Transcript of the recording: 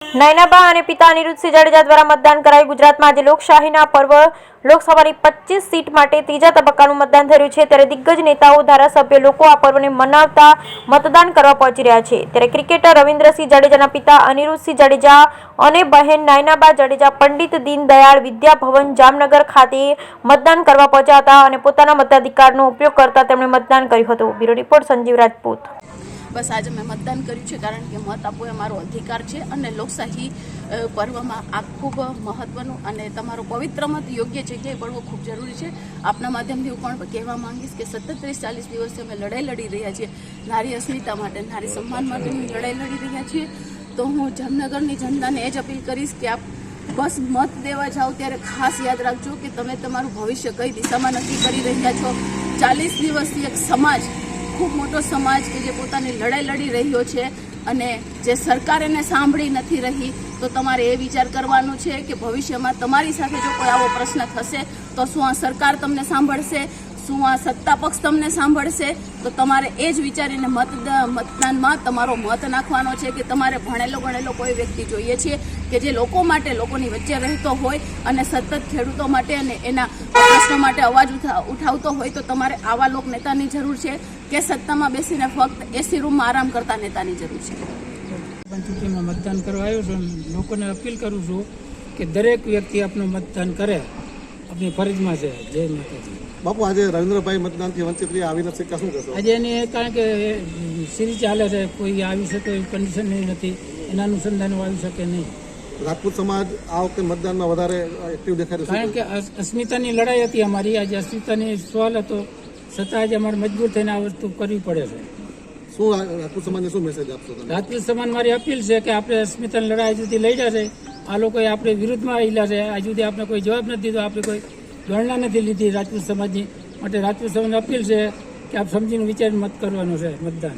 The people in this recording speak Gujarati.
નયનાબા અને પિતા અનિરુદ્ધસિંહ જાડેજા દ્વારા મતદાન કરાયું। ગુજરાતમાં આજે લોકશાહીના પર્વ લોકસભાની 25 સીટ માટે ત્રીજા તબક્કાનું મતદાન થઈ રહ્યું છે। ત્યારે દિગ્ગજ નેતાઓ, ધારાસભ્યો, લોકો આ પર્વને મનાવતા મતદાન કરવા પહોંચી રહ્યા છે। ત્યારે ક્રિકેટર રવિન્દ્રસિંહ જાડેજાના પિતા અનિરુદ્ધસિંહ જાડેજા અને બહેન નયનાબા જાડેજા પંડિત દીનદયાળ વિદ્યા ભવન જામનગર ખાતે મતદાન કરવા પહોંચ્યા હતા અને પોતાના મતાધિકારનો ઉપયોગ કરતા તેમણે મતદાન કર્યું હતું। Bureau report Sanjeev Rajput. बस आज मैं मतदान કર્યું कारण કે મત આપવો એ મારો અધિકાર છે અને લોકશાહી પર્વમાં આ ખૂબ મહત્વનું અને તમારો પવિત્ર મત યોગ્ય જગ્યાએ પડવો ખૂબ જરૂરી છે। આપના માધ્યમથી હું પણ કહેવા માંગીશ કે સતત 30-40 દિવસથી અમે લડાઈ લડી રહ્યા છીએ, નારી અસ્મિતા માટે, નારી સન્માન માટેની લડાઈ લડી રહ્યા છીએ। તો હું જામનગરની જનતાને એ જ અપીલ કરીશ કે આપ બસ મત દેવા જાઓ ત્યારે ખાસ યાદ રાખજો કે તમે તમારું ભવિષ્ય કઈ દિશામાં નક્કી કરી રહ્યા છો। 40 દિવસથી એક સમાજ, ખૂબ મોટો સમાજ કે જે પોતાની લડાઈ લડી રહ્યો છે અને જે સરકાર એને સાંભળી નથી રહી, તો તમારે એ વિચાર કરવાનો છે કે ભવિષ્યમાં તમારી સાથે જો કોઈ આવો પ્રશ્ન થશે તો શું આ સરકાર તમને સાંભળશે, શું આ સત્તા પક્ષ તમને સાંભળશે? તો તમારે એ જ વિચારીને મતદાનમાં તમારો મત નાખવાનો છે કે તમારે ભણેલો ગણેલો કોઈ વ્યક્તિ જોઈએ છે કે જે લોકો માટે, લોકોની વચ્ચે રહેતો હોય અને સતત ખેડૂતો માટે અને એના પ્રશ્નો માટે અવાજ ઉઠાવતો હોય, તો તમારે આવા લોક નેતાની જરૂર છે કે સત્તામાં બેસીને ફક્ત એસી રૂમમાં આરામ કરતા નેતાની જરૂર છે। પંચવટીમાં મતદાન કરવા આવ્યો છું। લોકોને અપીલ કરું છું કે દરેક વ્યક્તિ આપનું મતદાન કરે, આપણી ફરજમાં છે। જય માતાજી। બાપુ, આજે રવિન્દ્રભાઈ મતદાનથી વંચિત રહ્યા, આવી નથી શું કહેશો? આજે એની કારણ કે સિરીઝ ચાલે છે, કોઈ આવી શકે એવી કન્ડિશન નથી, એના અનુસંધાન આવી શકે નહીં। રાજપૂત સમાજ આ વખતે મતદાનમાં વધારે એક્ટિવ દેખાય છે કારણ કે અસ્મિતાની લડાઈ હતી અમારી, આજે અસ્મિતાની સવાલ હતો, છતાં આજે અમારે મજબૂર થઈને આ વસ્તુ કરવી પડે છે। શું રાજપૂત સમાજને શું મેસેજ આપશો તમે? રાજપૂત સમાજ મારી અપીલ છે કે આપણે અસ્મિતાની લડાઈ હજુ સુધી લડ્યા છે, આ લોકોએ આપણે વિરુદ્ધમાં આવેલા છે, હજુ સુધી આપણે કોઈ જવાબ નથી દીધો, આપણે કોઈ ગણના નથી લીધી રાજપૂત સમાજની માટે। રાજપૂત સમાજની અપીલ છે કે આપ સમજીને વિચારીને મત કરવાનો છે, મતદાન।